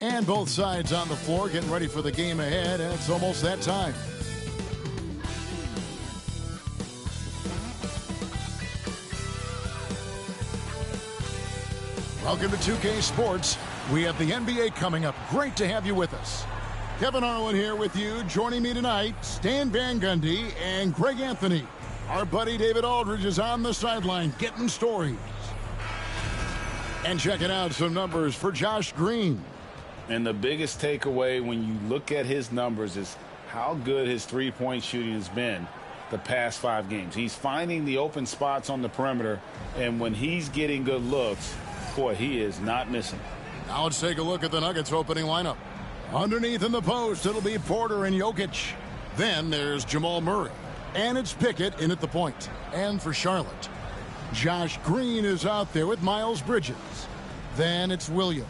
And both sides on the floor getting ready for the game ahead, and it's almost that time. Welcome to 2K Sports. We have the NBA coming up. Great to have you with us. Kevin Harlan here with you. Joining me tonight, Stan Van Gundy and Greg Anthony. Our buddy David Aldridge is on the sideline getting stories. And checking out some numbers for Josh Green. And the biggest takeaway when you look at his numbers is how good his three-point shooting has been the past 5 games. He's finding the open spots on the perimeter, and when he's getting good looks, boy, he is not missing. Now let's take a look at the Nuggets opening lineup. Underneath in the post, it'll be Porter and Jokic. Then there's Jamal Murray. And it's Pickett in at the point. And for Charlotte, Josh Green is out there with Miles Bridges. Then it's Williams.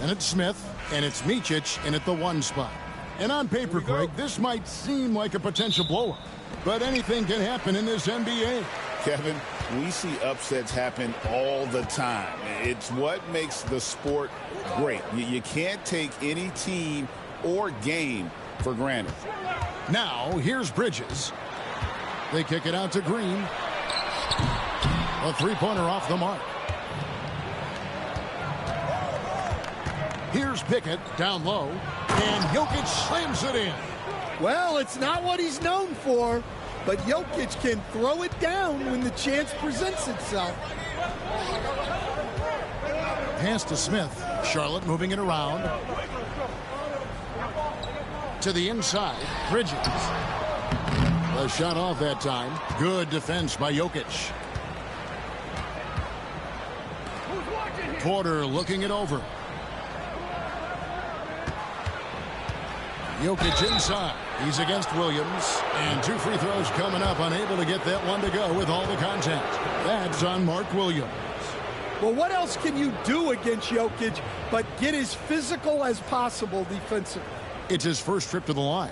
Then it's Smith. And it's Micic in at the 1 spot. And on paper, Greg, this might seem like a potential blowout. But anything can happen in this NBA. Kevin, we see upsets happen all the time. It's what makes the sport great. You can't take any team or game for granted. Now, here's Bridges. They kick it out to Green. A three-pointer off the mark. Here's Pickett down low. And Jokic slams it in. Well, it's not what he's known for. But Jokic can throw it down when the chance presents itself. Pass to Smith. Charlotte moving it around. To the inside. Bridges. A shot off that time. Good defense by Jokic. Porter looking it over. Jokic inside. He's against Williams. And 2 free throws coming up. Unable to get that one to go with all the contact. That's on Mark Williams. Well, what else can you do against Jokic but get as physical as possible defensively? It's his first trip to the line.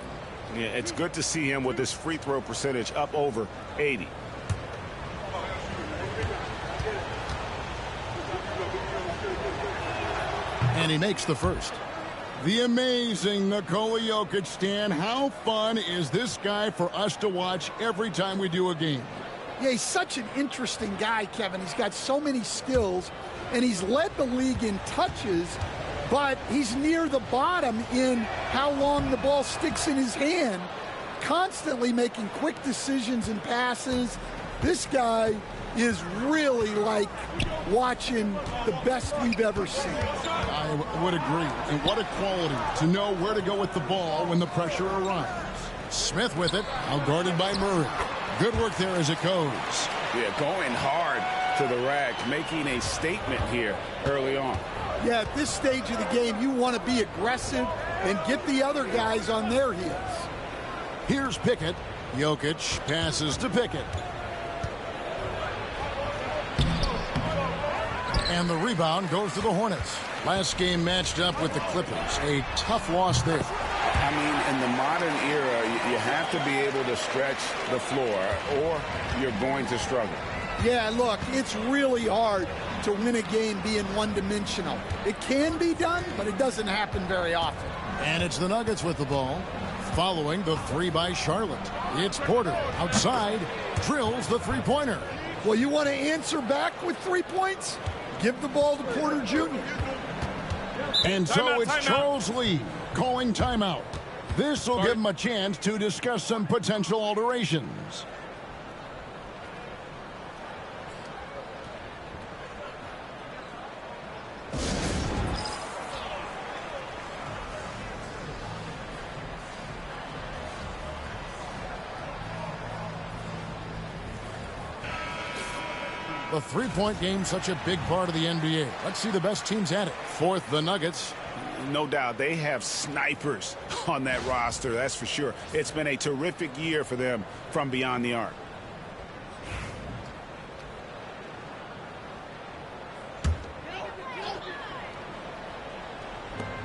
Yeah, it's good to see him with his free throw percentage up over 80. And he makes the first. The amazing Nikola Jokic, Stan. How fun is this guy for us to watch every time we do a game? Yeah, he's such an interesting guy, Kevin. He's got so many skills, and he's led the league in touches, but he's near the bottom in how long the ball sticks in his hand, constantly making quick decisions and passes. This guy is really like watching the best we've ever seen. I would agree. And what a quality to know where to go with the ball when the pressure arrives. Smith with it, outguarded by Murray. Good work there as it goes. Yeah, going hard to the rack, making a statement here early on. Yeah, at this stage of the game, you want to be aggressive and get the other guys on their heels. Here's Pickett. Jokic passes to Pickett. And the rebound goes to the Hornets. Last game matched up with the Clippers. A tough loss there. I mean, in the modern era, you have to be able to stretch the floor or you're going to struggle. Yeah, look, it's really hard to win a game being one-dimensional. It can be done, but it doesn't happen very often. And it's the Nuggets with the ball. Following the 3 by Charlotte. It's Porter outside. Drills the three-pointer. Well, you want to answer back with 3 points? Give the ball to Porter Jr. And so it's Charles Lee calling timeout. This will give him a chance to discuss some potential alterations. The three-point game, such a big part of the NBA. Let's see the best teams at it. Fourth, the Nuggets. No doubt they have snipers on that roster, that's for sure. It's been a terrific year for them from beyond the arc.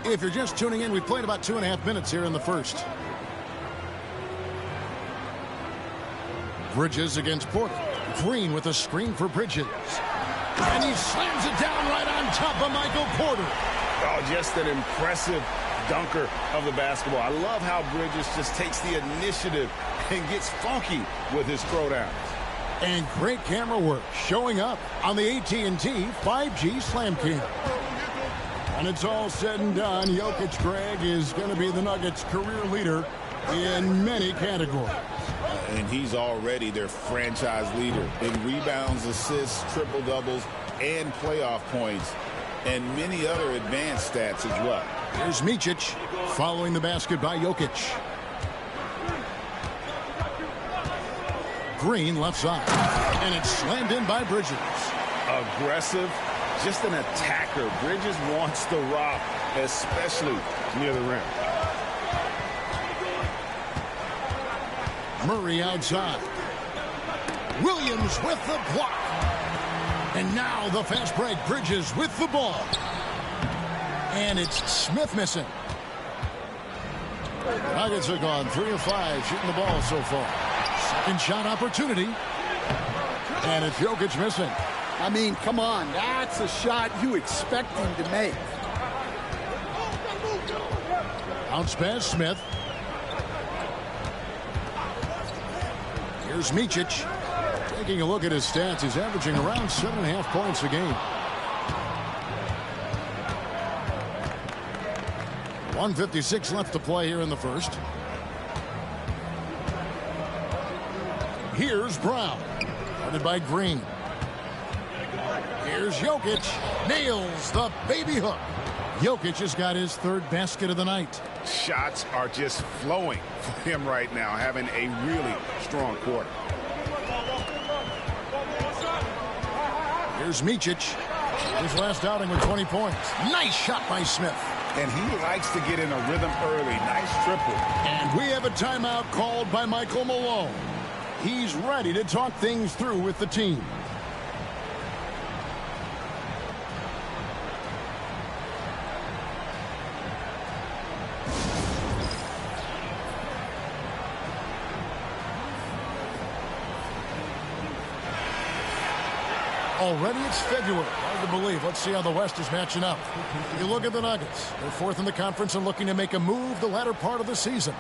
If you're just tuning in, we played about 2.5 minutes here in the first. Bridges against Porter. Green with a screen for Bridges. And he slams it down right on top of Michael Porter. Oh, just an impressive dunker of the basketball. I love how Bridges just takes the initiative and gets funky with his throwdowns. And great camera work showing up on the AT&T 5G Slam Cam. And it's all said and done, Jokic, Greg, is going to be the Nuggets' career leader in many categories. And he's already their franchise leader in rebounds, assists, triple-doubles, and playoff points, and many other advanced stats as well. Here's Micic following the basket by Jokic. Green left side. And it's slammed in by Bridges. Aggressive, just an attacker. Bridges wants the rock, especially near the rim. Murray outside. Williams with the block. And now the fast break. Bridges with the ball. And it's Smith missing. Nuggets have gone 3 of 5 shooting the ball so far. Second shot opportunity. And it's Jokic missing. I mean, come on. That's a shot you expect him to make. Bounce pass, Smith. Here's Micic. Taking a look at his stats, he's averaging around 7.5 points a game. 1:56 left to play here in the first. Here's Brown. Guarded by Green. Here's Jokic. Nails the baby hook. Jokic has got his third basket of the night. Shots are just flowing for him right now, having a really strong quarter. Here's Micic. His last outing with 20 points. Nice shot by Smith. And he likes to get in a rhythm early. Nice triple. And we have a timeout called by Michael Malone. He's ready to talk things through with the team. Already it's February. Hard to believe. Let's see how the West is matching up. You look at the Nuggets. They're fourth in the conference and looking to make a move the latter part of the season.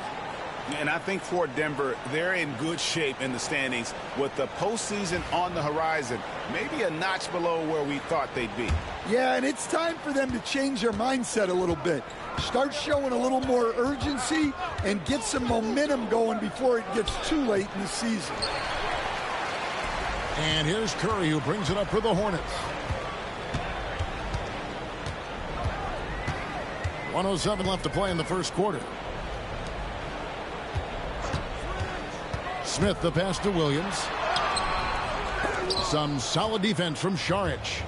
And I think for Denver, they're in good shape in the standings with the postseason on the horizon. Maybe a notch below where we thought they'd be. Yeah, and it's time for them to change their mindset a little bit. Start showing a little more urgency and get some momentum going before it gets too late in the season. And here's Curry, who brings it up for the Hornets. 1:07 left to play in the first quarter. Smith, the pass to Williams. Some solid defense from Šarić.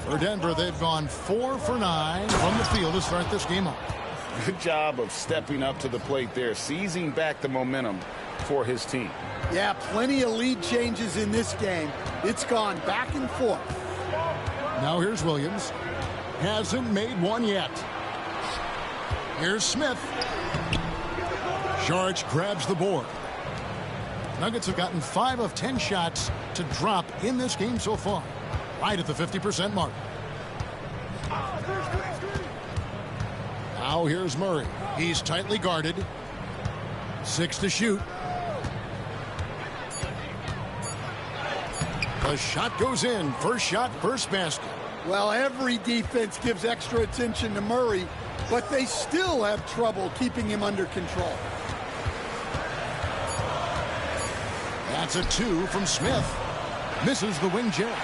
For Denver, they've gone 4 for 9 from the field to start this game off. Good job of stepping up to the plate there, seizing back the momentum for his team. Yeah, plenty of lead changes in this game. It's gone back and forth. Now here's Williams. Hasn't made one yet. Here's Smith. Šarić grabs the board. Nuggets have gotten 5 of 10 shots to drop in this game so far. Right at the 50% mark. Now here's Murray. He's tightly guarded. 6 to shoot. The shot goes in. First shot, first basket. Well, every defense gives extra attention to Murray, but they still have trouble keeping him under control. That's a 2 from Smith. Misses the wing jab.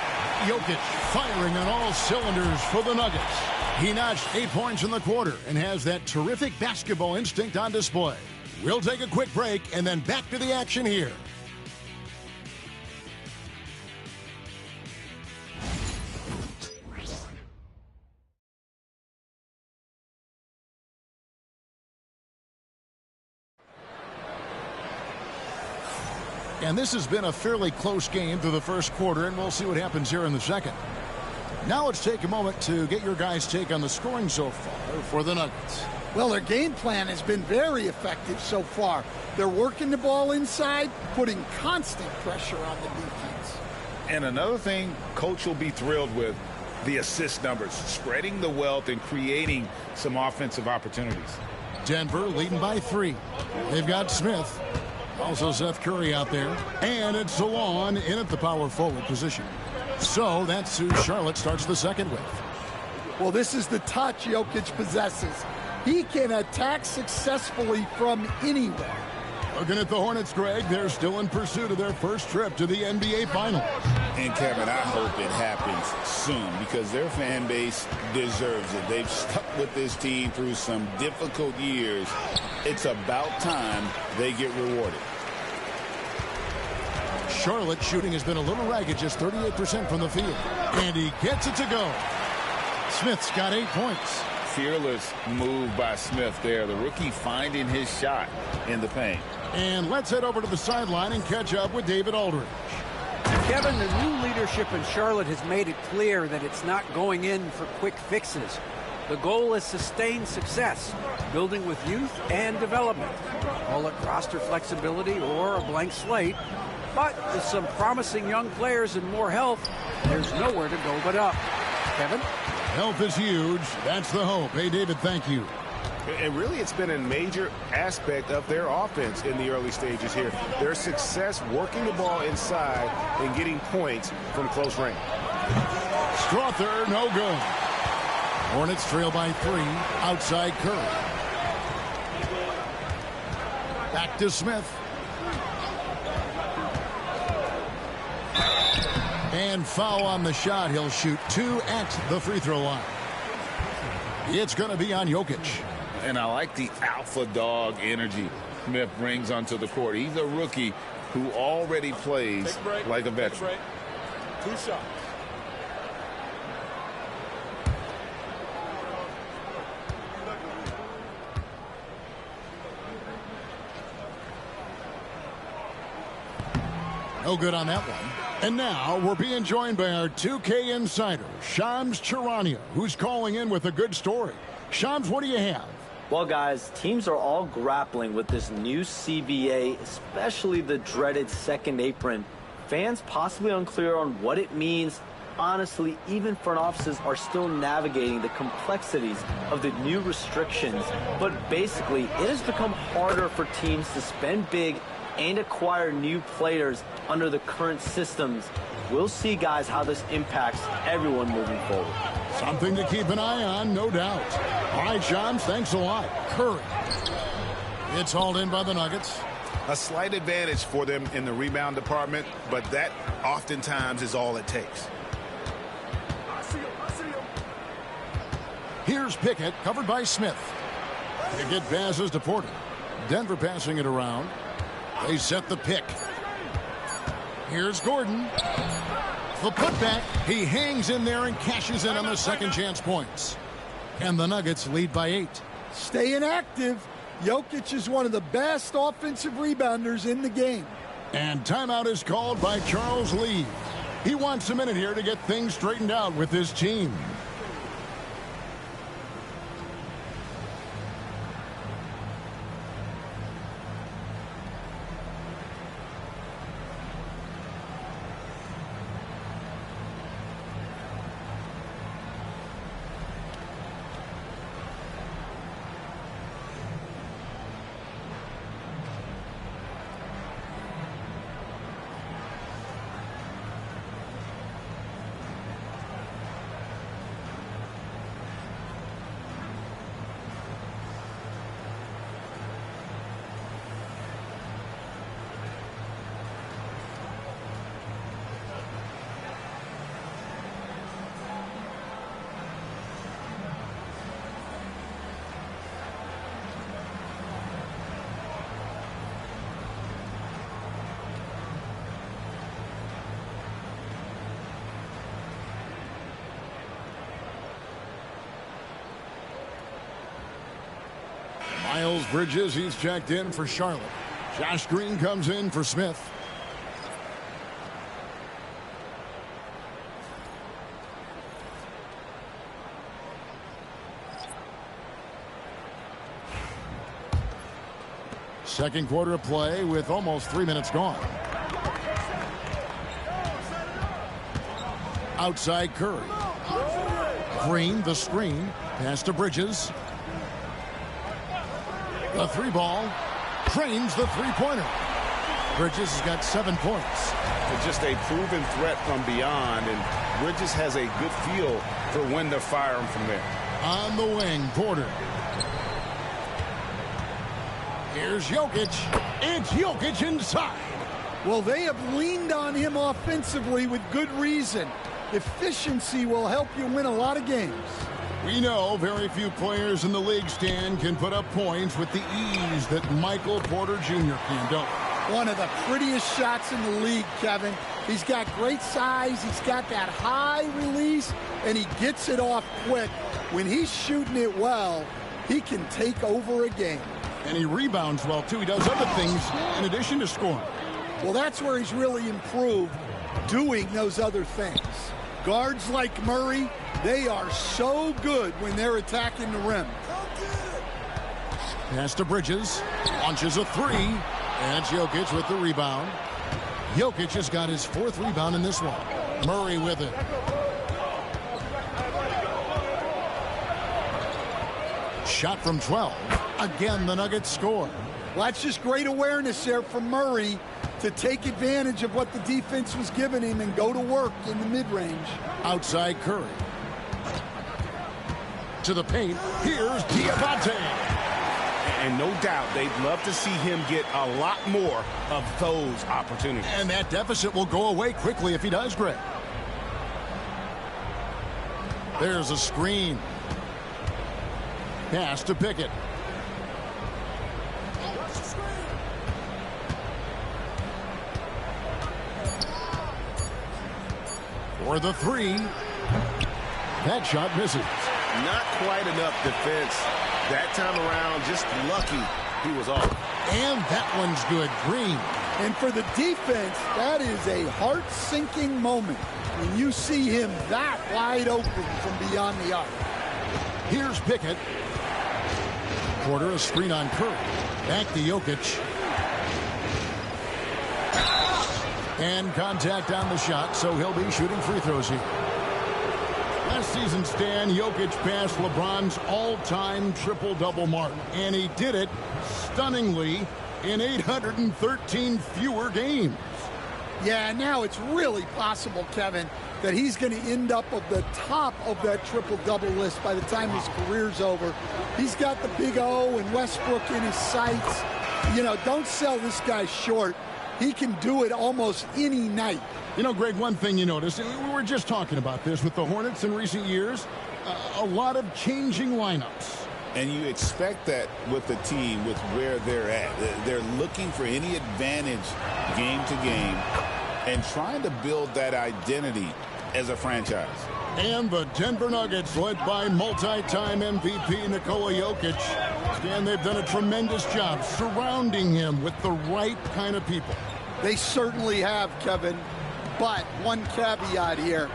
Jokic firing on all cylinders for the Nuggets. He notched 8 points in the quarter and has that terrific basketball instinct on display. We'll take a quick break and then back to the action here. And this has been a fairly close game through the first quarter, and we'll see what happens here in the second. Now let's take a moment to get your guys' take on the scoring so far for the Nuggets. Well, their game plan has been very effective so far. They're working the ball inside, putting constant pressure on the defense. And another thing Coach will be thrilled with, the assist numbers, spreading the wealth and creating some offensive opportunities. Denver leading by 3. They've got Smith. Also Seth Curry out there. And it's Salon in at the power forward position. So that's who Charlotte starts the second with. Well, this is the touch Jokic possesses. He can attack successfully from anywhere. Looking at the Hornets, Greg, they're still in pursuit of their first trip to the NBA Finals. And, Kevin, I hope it happens soon because their fan base deserves it. They've stuck with this team through some difficult years. It's about time they get rewarded. Charlotte shooting has been a little ragged, just 38% from the field. And he gets it to go. Smith's got 8 points. Fearless move by Smith there. The rookie finding his shot in the paint. And let's head over to the sideline and catch up with David Aldridge. Kevin, the new leadership in Charlotte has made it clear that it's not going in for quick fixes. The goal is sustained success, building with youth and development. Call it roster flexibility or a blank slate. But with some promising young players and more health, there's nowhere to go but up. Kevin? Health is huge. That's the hope. Hey, David, thank you. And really, it's been a major aspect of their offense in the early stages here. Their success working the ball inside and getting points from close range. Strother, no good. Hornets trail by 3. Outside Curry. Back to Smith. And foul on the shot. He'll shoot 2 at the free throw line. It's going to be on Jokic. And I like the alpha dog energy Smith brings onto the court. He's a rookie who already plays like a veteran. 2 shots. No good on that one. And now we're being joined by our 2K insider, Shams Charania, who's calling in with a good story. Shams, what do you have? Well, guys, teams are all grappling with this new CBA, especially the dreaded second apron. Fans possibly unclear on what it means. Honestly, even front offices are still navigating the complexities of the new restrictions. But basically, it has become harder for teams to spend big and acquire new players under the current systems. We'll see, guys, how this impacts everyone moving forward. Something to keep an eye on, no doubt. All right, Shams, thanks a lot. Curry. It's hauled in by the Nuggets. A slight advantage for them in the rebound department, but that oftentimes is all it takes. Here's Pickett, covered by Smith. Pickett passes to Porter. Denver passing it around. They set the pick. Here's Gordon. The putback. He hangs in there and cashes in on the second chance points. And the Nuggets lead by 8. Staying active. Jokic is one of the best offensive rebounders in the game. And timeout is called by Charles Lee. He wants a minute here to get things straightened out with his team. Miles Bridges, he's checked in for Charlotte. Josh Green comes in for Smith. Second quarter of play with almost 3 minutes gone. Outside Curry. Green, the screen. Pass to Bridges. The 3-ball. Trains the 3-pointer. Bridges has got 7 points. Just a proven threat from beyond, and Bridges has a good feel for when to fire him from there. On the wing, Porter. Here's Jokic. It's Jokic inside. Well, they have leaned on him offensively with good reason. Efficiency will help you win a lot of games. We know very few players in the league, Stan, can put up points with the ease that Michael Porter Jr. can, don't we? One of the prettiest shots in the league, Kevin. He's got great size. He's got that high release, and he gets it off quick. When he's shooting it well, he can take over a game. And he rebounds well, too. He does other things in addition to scoring. Well, that's where he's really improved, doing those other things. Guards like Murray, they are so good when they're attacking the rim. Pass to Bridges. Launches a 3. And Jokic with the rebound. Jokic has got his 4th rebound in this one. Murray with it. Shot from 12. Again, the Nuggets score. Well, that's just great awareness there from Murray to take advantage of what the defense was giving him and go to work in the mid-range. Outside Curry. To the paint. Here's Diabate. And no doubt they'd love to see him get a lot more of those opportunities. And that deficit will go away quickly if he does, Greg. There's a screen. Pass to Pickett. For the 3. That shot misses. Not quite enough defense that time around. Just lucky he was off. And that one's good. Green. And for the defense, that is a heart-sinking moment when you see him that wide open from beyond the arc. Here's Pickett. Porter, a screen on Curry. Back to Jokic. And contact on the shot, so he'll be shooting free throws here. Last season, Stan, Jokic passed LeBron's all-time triple-double mark. And he did it stunningly in 813 fewer games. Yeah, now it's really possible, Kevin, that he's going to end up at the top of that triple-double list by the time his career's over. He's got the big O and Westbrook in his sights. You know, don't sell this guy short. He can do it almost any night. You know, Greg, one thing you notice, we were just talking about this with the Hornets in recent years, a lot of changing lineups. And you expect that with the team, with where they're at. They're looking for any advantage game to game and trying to build that identity as a franchise. And the Denver Nuggets, led by multi-time MVP Nikola Jokic, and they've done a tremendous job surrounding him with the right kind of people. They certainly have, Kevin. But one caveat here.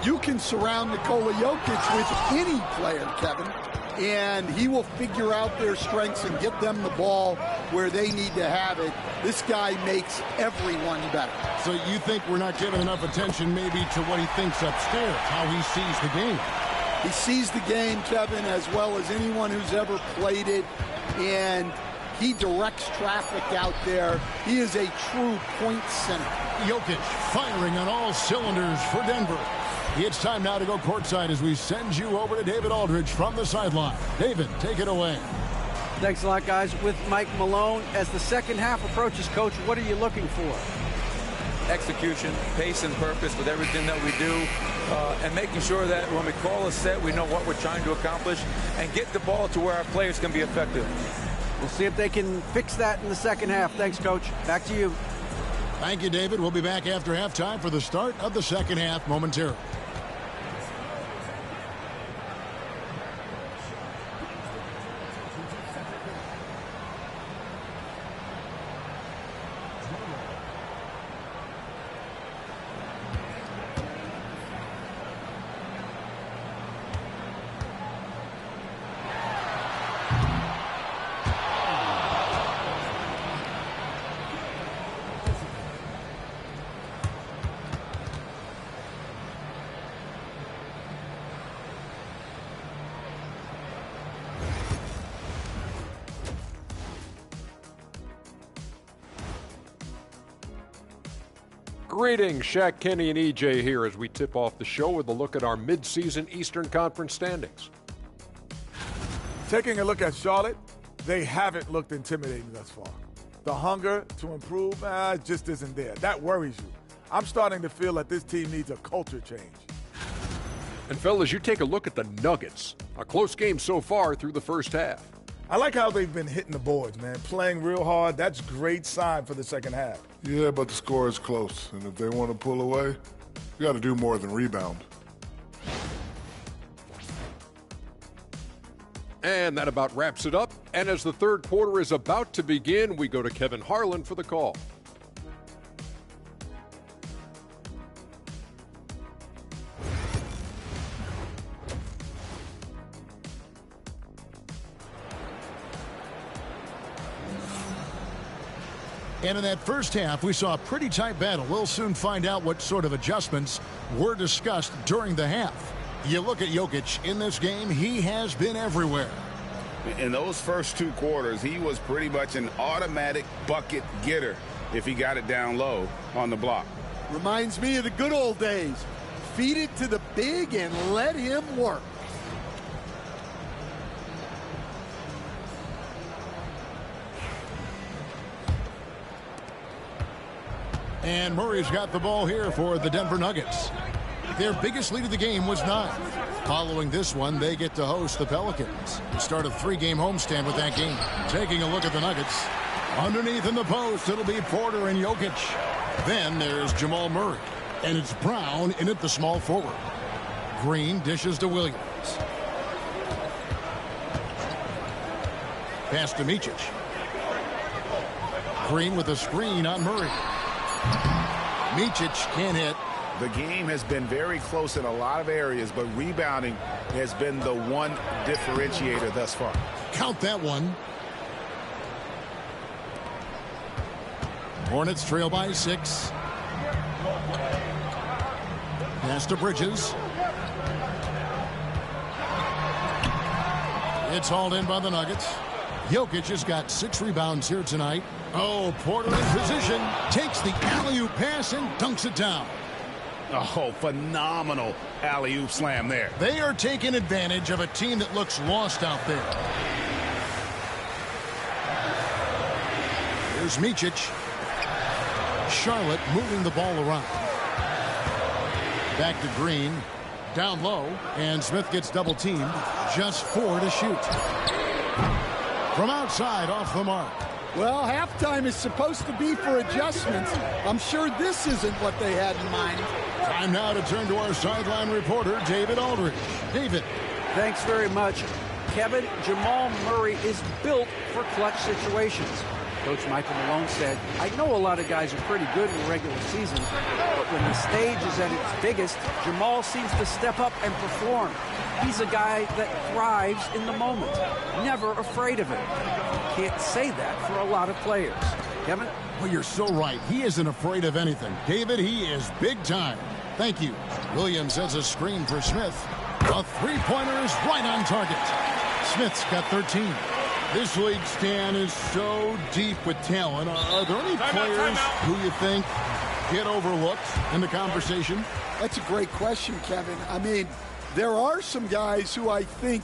You can surround Nikola Jokic with any player, Kevin, and he will figure out their strengths and get them the ball where they need to have it. This guy makes everyone better. So you think we're not giving enough attention maybe to what he thinks upstairs, how he sees the game? He sees the game, Kevin, as well as anyone who's ever played it, and he directs traffic out there. He is a true point center. Jokic firing on all cylinders for Denver. It's time now to go courtside as we send you over to David Aldridge from the sideline. David, take it away. Thanks a lot, guys. With Mike Malone, as the second half approaches, Coach, what are you looking for? Execution, pace and purpose with everything that we do, and making sure that when we call a set, we know what we're trying to accomplish and get the ball to where our players can be effective. We'll see if they can fix that in the second half. Thanks, Coach. Back to you. Thank you, David. We'll be back after halftime for the start of the second half momentarily. Greetings, Shaq, Kenny, and EJ here as we tip off the show with a look at our midseason Eastern Conference standings. Taking a look at Charlotte, they haven't looked intimidating thus far. The hunger to improve just isn't there. That worries you. I'm starting to feel that this team needs a culture change. And fellas, you take a look at the Nuggets. A close game so far through the first half. I like how they've been hitting the boards, man. Playing real hard. That's great sign for the second half. Yeah, but the score is close. And if they want to pull away, you got to do more than rebound. And that about wraps it up. And as the third quarter is about to begin, we go to Kevin Harlan for the call. And in that first half, we saw a pretty tight battle. We'll soon find out what sort of adjustments were discussed during the half. You look at Jokic in this game, he has been everywhere. In those first two quarters, he was pretty much an automatic bucket getter if he got it down low on the block. Reminds me of the good old days. Feed it to the big and let him work. And Murray's got the ball here for the Denver Nuggets. Their biggest lead of the game was 9. Following this one, they get to host the Pelicans. Start a 3-game homestand with that game. Taking a look at the Nuggets. Underneath in the post, it'll be Porter and Jokic. Then there's Jamal Murray. And it's Brown in at the small forward. Green dishes to Williams. Pass to Micic. Green with a screen on Murray. Micic can't hit. The game has been very close in a lot of areas, but rebounding has been the one differentiator thus far. Count that one. Hornets trail by 6. Pass to Bridges. It's hauled in by the Nuggets. Jokic has got 6 rebounds here tonight. Oh, Porter in position. Takes the alley-oop pass and dunks it down. Oh, phenomenal alley-oop slam there. They are taking advantage of a team that looks lost out there. Here's Micic. Charlotte moving the ball around. Back to Green. Down low. And Smith gets double-teamed. Just 4 to shoot. From outside, off the mark. Well, halftime is supposed to be for adjustments. I'm sure this isn't what they had in mind. Time now to turn to our sideline reporter, David Aldridge. David. Thanks very much. Kevin, Jamal Murray is built for clutch situations. Coach Michael Malone said, I know a lot of guys are pretty good in the regular season, but when the stage is at its biggest, Jamal seems to step up and perform. He's a guy that thrives in the moment, never afraid of it. You can't say that for a lot of players. Kevin? Well, you're so right. He isn't afraid of anything. David, he is big time. Thank you. Williams has a screen for Smith. A three-pointer is right on target. Smith's got 13. This league, Stan, is so deep with talent. Are there any players who you think get overlooked in the conversation? That's a great question, Kevin. I mean, there are some guys who I think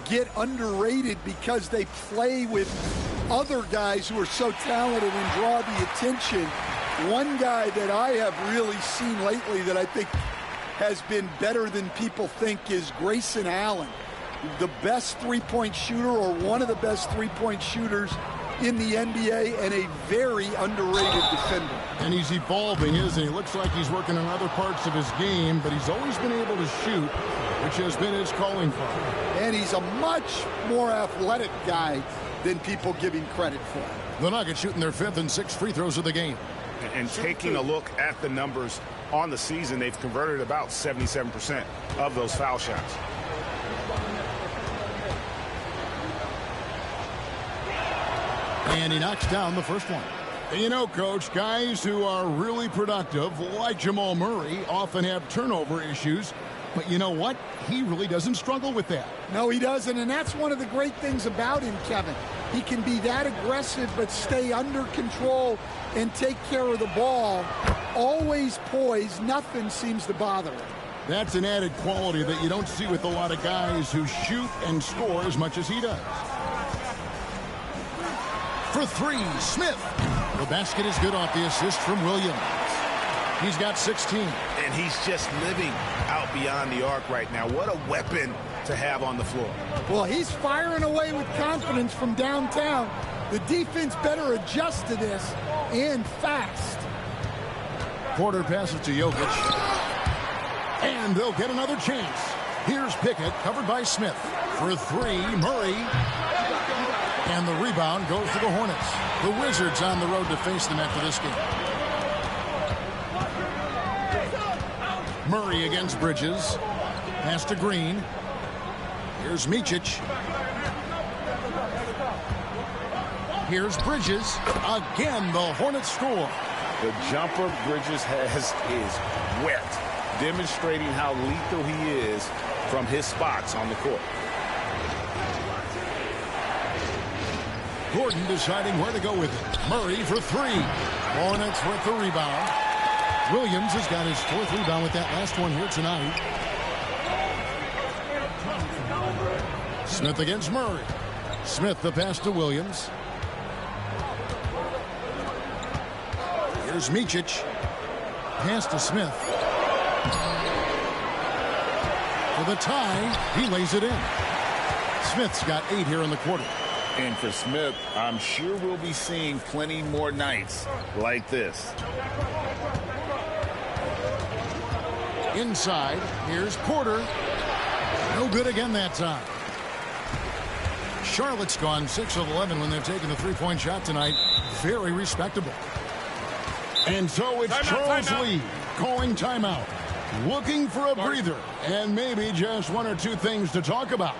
get underrated because they play with other guys who are so talented and draw the attention. One guy that I have really seen lately that I think has been better than people think is Grayson Allen. The best three-point shooter, or one of the best three-point shooters in the NBA, and a very underrated defender. And he's evolving, isn't he? Looks like he's working on other parts of his game, but he's always been able to shoot, which has been his calling card. And he's a much more athletic guy than people give him credit for. The Nuggets shooting their 5th and 6th free throws of the game. And taking a look at the numbers on the season, they've converted about 77% of those foul shots. And he knocks down the first one. You know, Coach, guys who are really productive, like Jamal Murray, often have turnover issues. But you know what? He really doesn't struggle with that. No, he doesn't, and that's one of the great things about him, Kevin. he can be that aggressive but stay under control and take care of the ball. Always poised. Nothing seems to bother him. That's an added quality that you don't see with a lot of guys who shoot and score as much as he does. For three, Smith. The basket is good off the assist from Williams. He's got 16. And he's just living out beyond the arc right now. What a weapon to have on the floor. Well, he's firing away with confidence from downtown. The defense better adjust to this, and fast. Porter passes to Jokic. And they'll get another chance. Here's Pickett, covered by Smith. For three, Murray. And the rebound goes to the Hornets. The Wizards on the road to face them after this game. Murray against Bridges. Pass to Green. Here's Micic. Here's Bridges. Again, the Hornets score. The jumper Bridges has is wet, demonstrating how lethal he is from his spots on the court. Gordon deciding where to go with it. Murray for three. Hornets with the rebound. Williams has got his fourth rebound with that last one here tonight. Smith against Murray. Smith the pass to Williams. Here's Micic. Pass to Smith. For the tie, he lays it in. Smith's got 8 here in the quarter. And for Smith, I'm sure we'll be seeing plenty more nights like this. Inside, here's Porter. No good again that time. Charlotte's gone 6 of 11 when they're taking the three-point shot tonight. Very respectable. And so it's Charles Lee calling timeout. Looking for a breather and maybe just one or two things to talk about.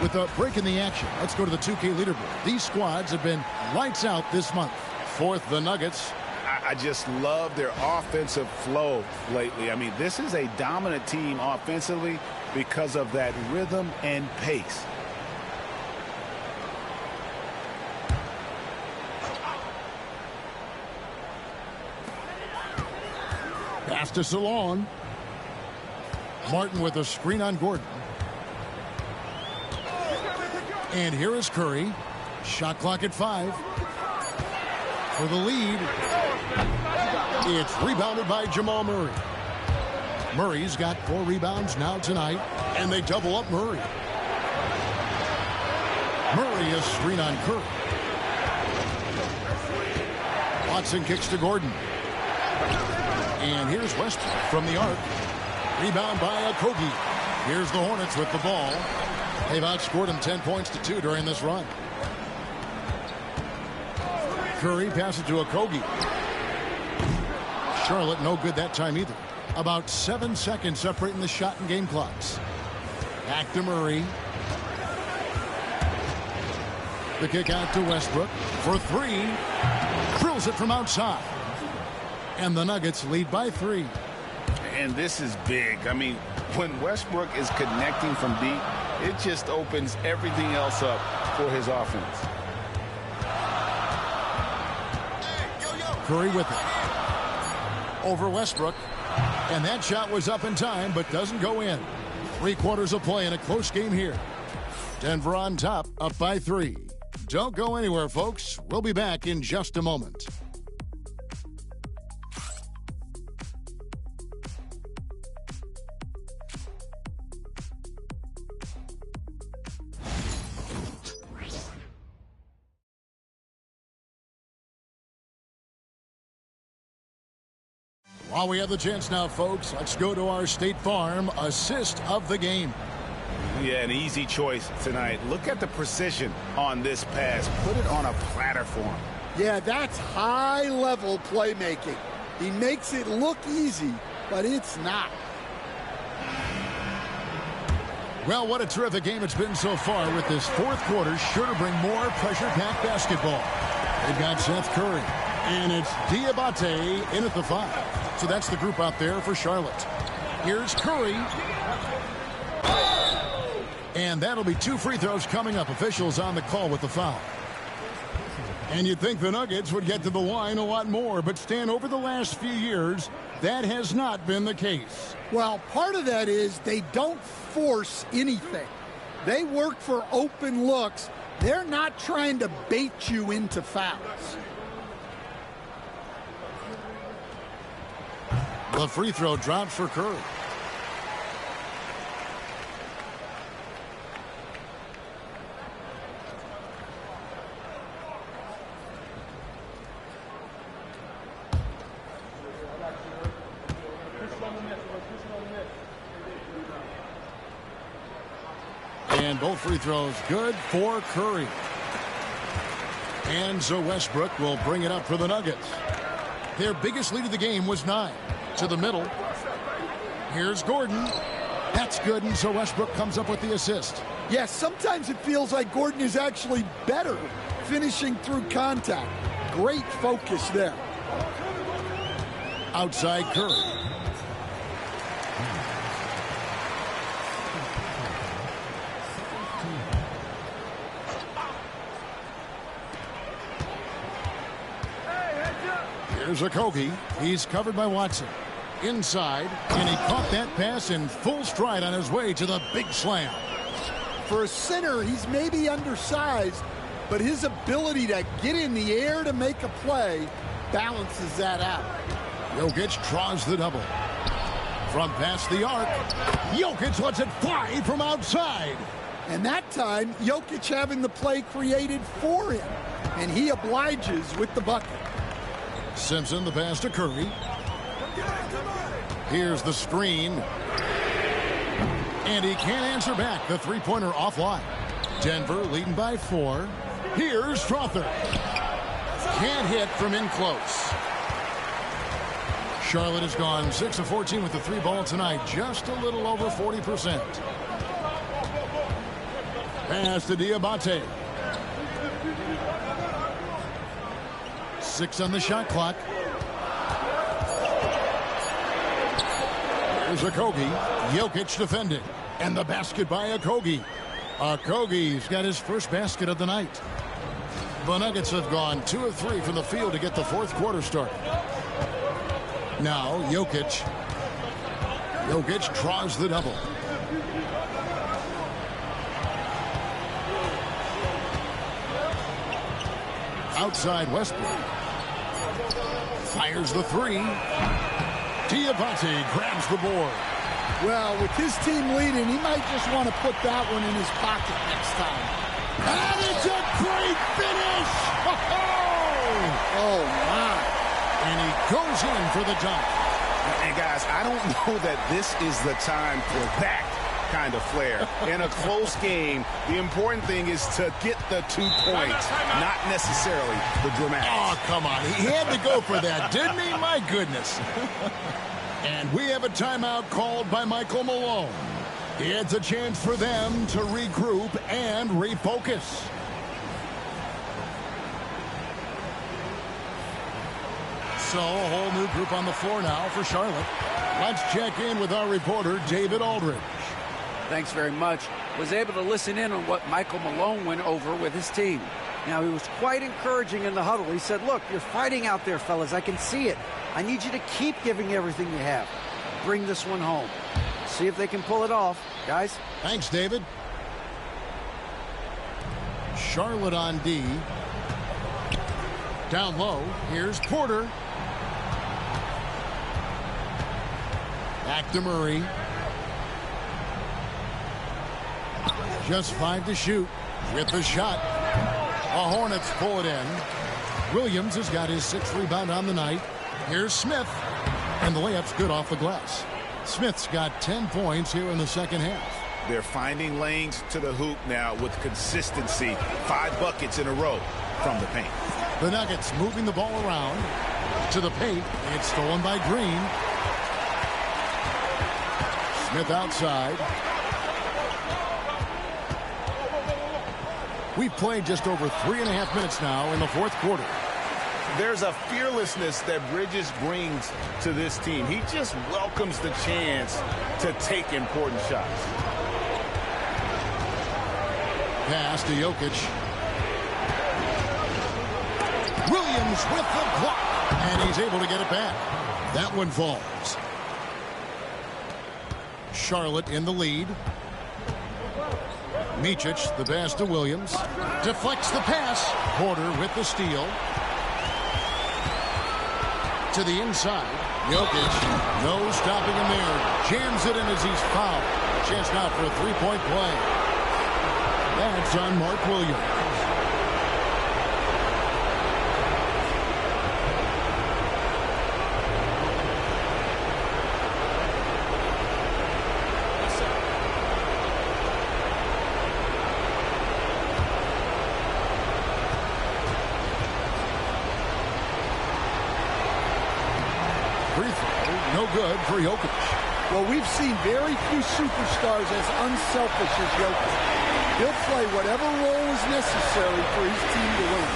With a break in the action, let's go to the 2K leaderboard. These squads have been lights out this month. Fourth, the Nuggets. I just love their offensive flow lately. I mean, this is a dominant team offensively because of that rhythm and pace. Pass to Salon. Martin with a screen on Gordon. And here is Curry. Shot clock at 5. For the lead. It's rebounded by Jamal Murray. Murray's got 4 rebounds now tonight. And they double up Murray. Murray is screen on Curry. Watson kicks to Gordon. And here's Westbrook from the arc. Rebound by Okogie. Here's the Hornets with the ball. They've outscored him 10 points to 2 during this run. Curry passes to Okogie. Charlotte no good that time either. About 7 seconds separating the shot and game clocks. Back to Murray. The kick out to Westbrook for 3. Drills it from outside. And the Nuggets lead by 3. And this is big. I mean, when Westbrook is connecting from deep, it just opens everything else up for his offense. Curry with it. Over Westbrook. And that shot was up in time, but doesn't go in. 3 quarters of play in a close game here. Denver on top, up by 3. Don't go anywhere, folks. We'll be back in just a moment. While we have the chance now, folks, let's go to our State Farm assist of the game. Yeah, an easy choice tonight. Look at the precision on this pass. Put it on a platter for him. Yeah, that's high-level playmaking. He makes it look easy, but it's not. Well, what a terrific game it's been so far, with this fourth quarter sure to bring more pressure-packed basketball. They've got Seth Curry, and it's Diabate in at the 5. So that's the group out there for Charlotte. Here's Curry. And that'll be 2 free throws coming up. Officials on the call with the foul. And you'd think the Nuggets would get to the line a lot more, but Stan, over the last few years, that has not been the case. Well, part of that is they don't force anything. They work for open looks. They're not trying to bait you into fouls. The free throw drops for Curry. And both free throws good for Curry. And so Westbrook will bring it up for the Nuggets. Their biggest lead of the game was 9. To the middle. Here's Gordon. That's good, and so Westbrook comes up with the assist. Yes, sometimes it feels like Gordon is actually better finishing through contact. Great focus there. Outside Curry. Here's Okogie. He's covered by Watson. Inside, and he caught that pass in full stride on his way to the big slam. For a center, he's maybe undersized, but his ability to get in the air to make a play balances that out. Jokic draws the double. From past the arc, Jokic lets it fly from outside. And that time, Jokic having the play created for him, and he obliges with the bucket. Simpson, the pass to Curry. Here's the screen. And he can't answer back. The three-pointer offline. Denver leading by 4. Here's Strother. Can't hit from in close. Charlotte has gone 6 of 14 with the 3 ball tonight. Just a little over 40%. Pass to Diabate. 6 on the shot clock. Here's Okogie. Jokic defending. And the basket by Okogie. Okogie's got his first basket of the night. The Nuggets have gone 2 of 3 from the field to get the fourth quarter started. Now Jokic. Jokic draws the double. Outside Westbrook. Fires the 3. Diabate grabs the board. Well, with his team leading, he might just want to put that one in his pocket next time. And it's a great finish! Oh, my. And he goes in for the dunk. And guys, I don't know that this is the time for that kind of flair. In a close game, the important thing is to get the 2 points, not necessarily the dramatic. Oh, come on. He had to go for that, didn't he? My goodness. And we have a timeout called by Michael Malone. It's a chance for them to regroup and refocus. So a whole new group on the floor now for Charlotte. Let's check in with our reporter, David Aldridge. Thanks very much. Was able to listen in on what Michael Malone went over with his team. Now, he was quite encouraging in the huddle. He said, look, you're fighting out there, fellas. I can see it. I need you to keep giving everything you have. Bring this one home. See if they can pull it off. Guys? Thanks, David. Charlotte on D. Down low. Here's Porter. Back to Murray. Just 5 to shoot with the shot. The Hornets pull it in. Williams has got his 6th rebound on the night. Here's Smith. And the layup's good off the glass. Smith's got 10 points here in the second half. They're finding lanes to the hoop now with consistency. 5 buckets in a row from the paint. The Nuggets moving the ball around to the paint. It's stolen by Green. Smith outside. We've played just over 3.5 minutes now in the fourth quarter. There's a fearlessness that Bridges brings to this team. He just welcomes the chance to take important shots. Pass to Jokic. Williams with the block, and he's able to get it back. That one falls. Charlotte in the lead. Micic, the pass to Williams. Deflects the pass. Porter with the steal. To the inside. Jokic, no stopping him there. Jams it in as he's fouled. Chance now for a three-point play. That's on Mark Williams. No good for Jokic. Well, we've seen very few superstars as unselfish as Jokic. He'll play whatever role is necessary for his team to win.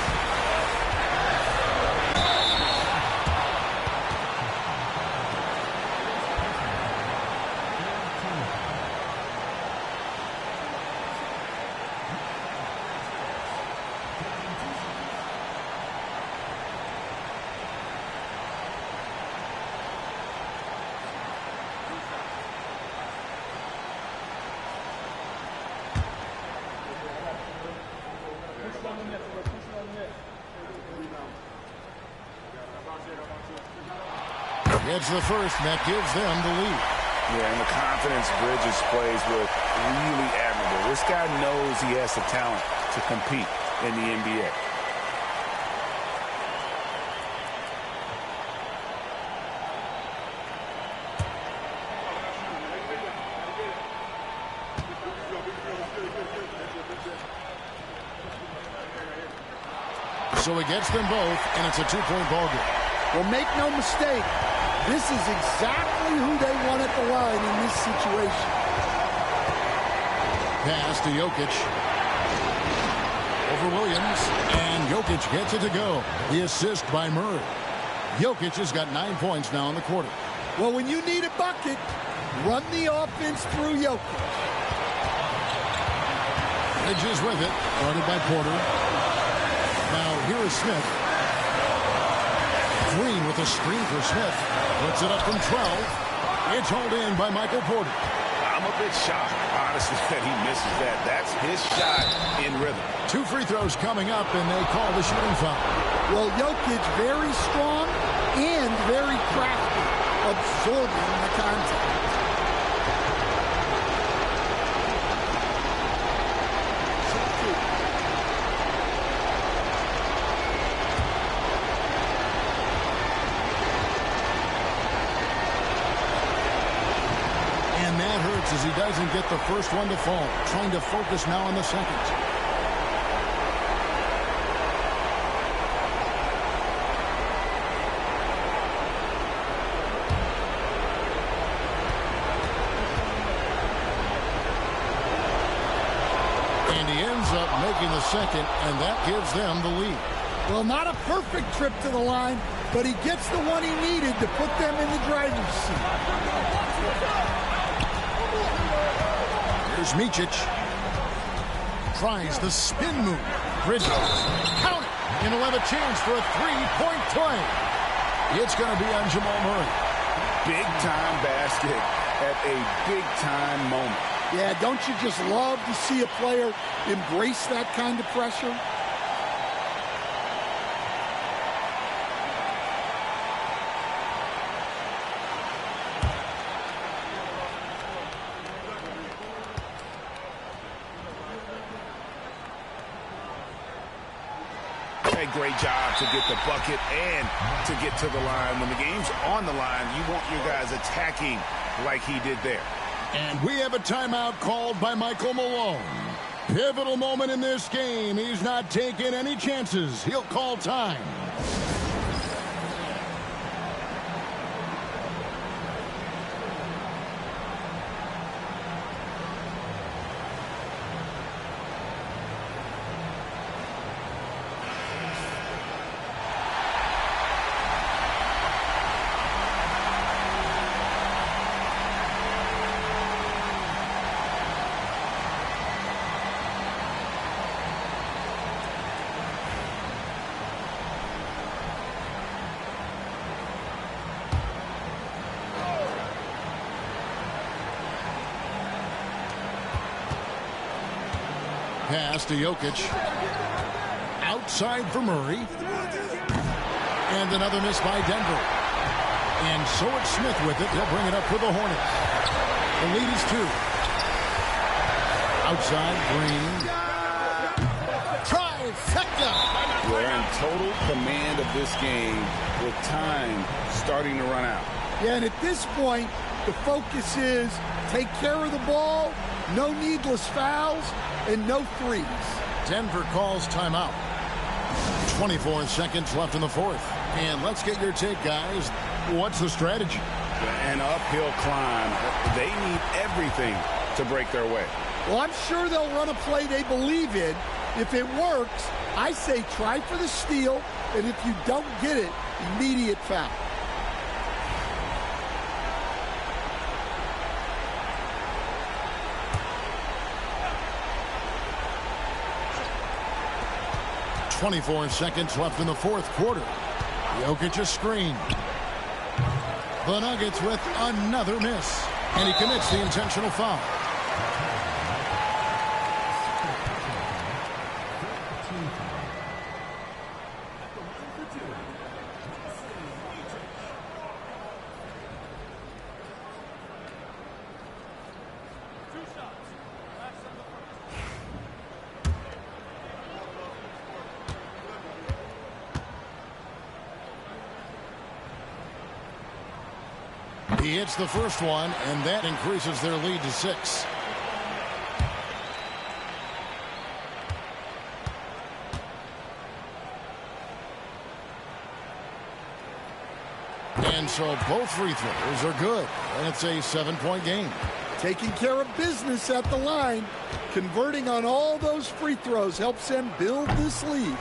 Gets the first, and that gives them the lead. Yeah, and the confidence Bridges plays with, really admirable. This guy knows he has the talent to compete in the NBA. So he gets them both, and it's a two-point ball game. Well, make no mistake, this is exactly who they want at the line in this situation. Pass to Jokic. Over Williams, and Jokic gets it to go. The assist by Murray. Jokic has got 9 points now in the quarter. Well, when you need a bucket, run the offense through Jokic. Bridges with it, guarded by Porter. Now here is Smith. Green with a screen for Smith. Puts it up from 12. It's hauled in by Michael Porter. I'm a bit shocked, honestly, that he misses that. That's his shot in rhythm. 2 free throws coming up, and they call the shooting foul. Well, Jokic very strong and very crafty, absorbing the contact. As he doesn't get the first one to fall. Trying to focus now on the second. And he ends up making the second, and that gives them the lead. Well, not a perfect trip to the line, but he gets the one he needed to put them in the driver's seat. Here's Micic. Tries the spin move. Bridges. Count it. And he'll have a chance for a three-point play. It's going to be on Jamal Murray. Big-time basket at a big-time moment. Yeah, don't you just love to see a player embrace that kind of pressure? Great job to get the bucket and to get to the line. When the game's on the line, you want your guys attacking like he did there. And we have a timeout called by Michael Malone. Pivotal moment in this game. He's not taking any chances. He'll call time. pass to Jokic. Outside for Murray. And another miss by Denver. And so it's Smith with it. They'll bring it up for the Hornets. The lead is 2. Outside, Green. Trifecta. We're in total command of this game with time starting to run out. Yeah, and at this point, the focus is take care of the ball, no needless fouls, and no threes. Denver calls timeout. 24 seconds left in the fourth. And let's get your take, guys. What's the strategy? An uphill climb. They need everything to break their way. Well, I'm sure they'll run a play they believe in. If it works, I say try for the steal, and if you don't get it, immediate foul. .24 seconds left in the fourth quarter. Jokic a screen. The Nuggets with another miss. And he commits the intentional foul. He hits the first one, and that increases their lead to 6. And so both free throws are good, and it's a 7-point game. Taking care of business at the line, converting on all those free throws helps them build this lead.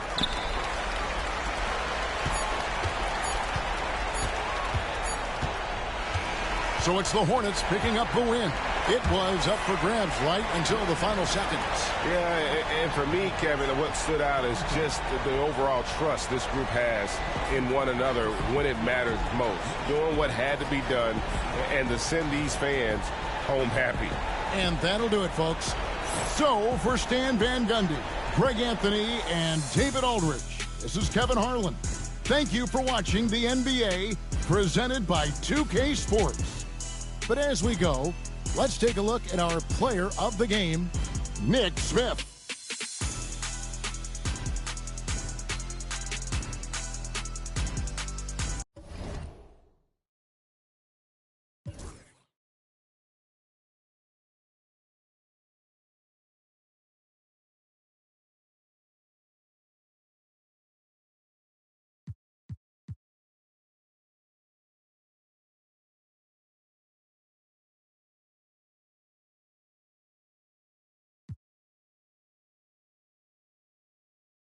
So it's the Hornets picking up the win. It was up for grabs right until the final seconds. Yeah, and for me, Kevin, what stood out is just the overall trust this group has in one another when it matters most. Doing what had to be done and to send these fans home happy. And that'll do it, folks. So for Stan Van Gundy, Greg Anthony, and David Aldridge, this is Kevin Harlan. Thank you for watching the NBA presented by 2K Sports. But as we go, let's take a look at our player of the game, Nick Smith.